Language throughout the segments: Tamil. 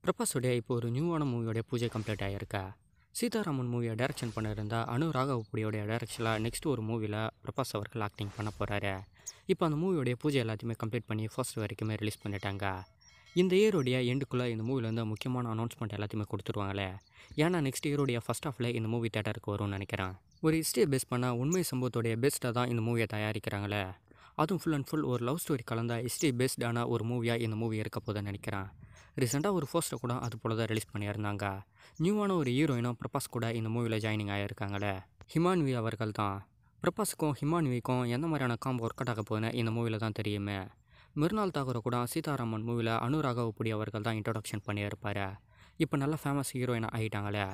பிரபாஸோடைய இப்போ ஒரு நியூவான மூவியோடைய பூஜை கம்ப்ளீட் ஆகியிருக்கா. சீதாராமன் மூவியை டைரக்ஷன் பண்ணியிருந்தா அனு ராகவப்புடியோடைய டைரக்ஷனில் நெக்ஸ்ட் ஒரு மூவியில் பிரபாஸ் அவர்கள் ஆக்டிங் பண்ண போகிறாரு. இப்போ அந்த மூவியோடைய பூஜை எல்லாத்தையுமே கம்ப்ளீட் பண்ணி ஃபர்ஸ்ட் வரைக்குமே ரிலீஸ் பண்ணிட்டாங்க. இந்த இயருடைய எண்டுக்குள்ளே இந்த மூவியில் வந்து முக்கியமான அனௌன்ஸ்மெண்ட் எல்லாத்தையுமே கொடுத்துருவாங்களே. ஏன்னா நெக்ஸ்ட் இயருடைய ஃபர்ஸ்ட் ஹாஃபில் இந்த மூவி தேட்டருக்கு வரும்னு நினைக்கிறேன். ஒரு ஹிஸ்ட்ரியை பேஸ் பண்ண உண்மை சம்பவத்தோடைய பெஸ்ட்டாக தான் இந்த மூவியை தயாரிக்கிறாங்களே. அதுவும் ஃபுல் அண்ட் ஃபுல் ஒரு லவ் ஸ்டோரி கலந்த ஹிஸ்ட்ரி பேஸ்டான ஒரு மூவியாக இந்த மூவி இருக்க போதுன்னு நினைக்கிறேன். ரீசெண்டாக ஒரு போஸ்டர் கூட அது போல தான் ரிலீஸ் பண்ணியிருந்தாங்க. நியூவான ஒரு ஹீரோயினும் பிரபாஸ் கூட இந்த மூவியில் ஜாயினிங் ஆகியிருக்காங்களே. ஹிமான்வி அவர்கள் தான். பிரபாஸுக்கும் ஹிமான்விக்கும் எந்த மாதிரியான காம்போ ஒர்க் அவுட் ஆக போகுதுன்னு இந்த மூவியில் தான் தெரியுமே. மிருனால் தாகூரை கூட சீதாராமன் மூவியில் அனு ராகவப்புடி அவர்கள் தான் இன்ட்ரொடக்ஷன் பண்ணியிருப்பார். இப்போ நல்ல ஃபேமஸ் ஹீரோயினாக ஆகிட்டாங்களே.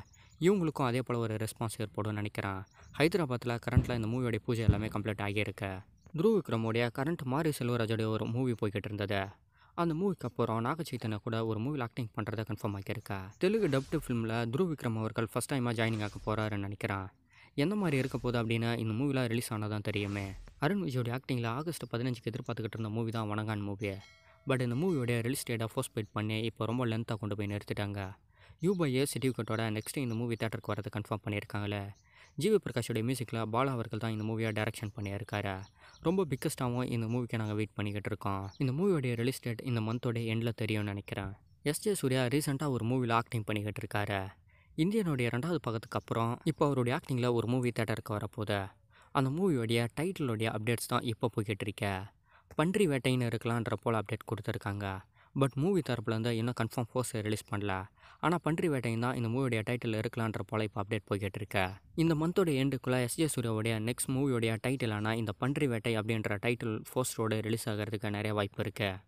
இவங்களுக்கும் அதே போல் ஒரு ரெஸ்பான்ஸ் ஏற்படும்னு நினைக்கிறேன். ஹைதராபாத்தில் கரண்ட்டில் இந்த மூவியோடைய பூஜை எல்லாமே கம்ப்ளீட் ஆகியிருக்கு. துருவ் விக்ரமோடைய கரண்ட் மாரி செல்வராஜோடைய ஒரு மூவி போய்கிட்டு இருந்தது. அந்த மூவிக்கு அப்புறம் நாக சைத்தன்யா கூட ஒரு மூவியில் ஆக்டிங் பண்ணுறதை கன்ஃபார்ம் ஆகியிருக்கா. தெலுங்கு டப்டு ஃபிலிமில் துருவ் விக்ரம் அவர்கள் ஃபஸ்ட் டைமாக ஜாயினிங் ஆக போகிறாருன்னு நினைக்கிறேன். எந்த மாதிரி இருக்க போகுது அப்படின்னு இந்த மூவிலாம் ரிலீஸ் ஆனதான் தெரியுமே. அருண் விஜயோடைய ஆக்டிங்கில் ஆகஸ்ட் 15க்கு எதிர்பார்த்துக்கிட்டு இருந்த மூவி தான் வணங்கான் மூவி. பட் இந்த மூவியோடைய ரிலீஸ் டேட்டை போஸ்ட்போன் பண்ணி இப்போ ரொம்ப லென்த்தாக கொண்டு போய் நிறுத்திட்டாங்க. யூ/ஏ சர்டிஃபிகேட்டோட நெக்ஸ்ட் இந்த மூவி தேட்டருக்கு வரது கன்ஃபார்ம் பண்ணியிருக்காங்களே. ஜிவி பிரகாஷோடைய மியூசிக்கில் பாலா அவர்கள் தான் இந்த மூவியை டைரக்ஷன் பண்ணியிருக்காரு. ரொம்ப பிக்கஸ்ட்டாகவும் இந்த மூவிக்கு நாங்கள் வெயிட் பண்ணிக்கிட்டு இருக்கோம். இந்த மூவியோடைய ரிலீஸ் டேட் இந்த மந்தோடைய எண்டில் தெரியும்னு நினைக்கிறேன். எஸ்.ஜே. சூர்யா ரீசெண்டாக ஒரு மூவியில் ஆக்டிங் பண்ணிக்கிட்டு இருக்காரு. இந்தியனுடைய 2வது பாகத்துக்கு அப்புறம் இப்போ அவருடைய ஆக்டிங்கில் ஒரு மூவி தேட்டருக்கு வரப்போகுது. அந்த மூவியோடைய டைட்டிலோடைய அப்டேட்ஸ் தான் இப்போ போய்கிட்டு இருக்கே. பன்றி வேட்டைன்னு இருக்கலான்ற போல் அப்டேட் கொடுத்துருக்காங்க. பட் மூவி தரப்புலேருந்து இன்னும் கன்ஃபார்ம் போஸ்டர் ரிலீஸ் பண்ணல. ஆனால் பன்றி வேட்டையும் தான் இந்த மூவியோடைய டைட்டில் இருக்கலான்ற போல் இப்போ அப்டேட் போய்கிட்டு இருக்கு. இந்த மந்தோட எண்டுக்குள்ளே எஸ்.ஜே. சூர்யாவுடைய நெக்ஸ்ட் மூவியோடைய டைட்டிலான இந்த பன்றி வேட்டை அப்படின்ற டைட்டில் போஸ்டரோடு ரிலீஸ் ஆகிறதுக்கு நிறைய வாய்ப்பு இருக்குது.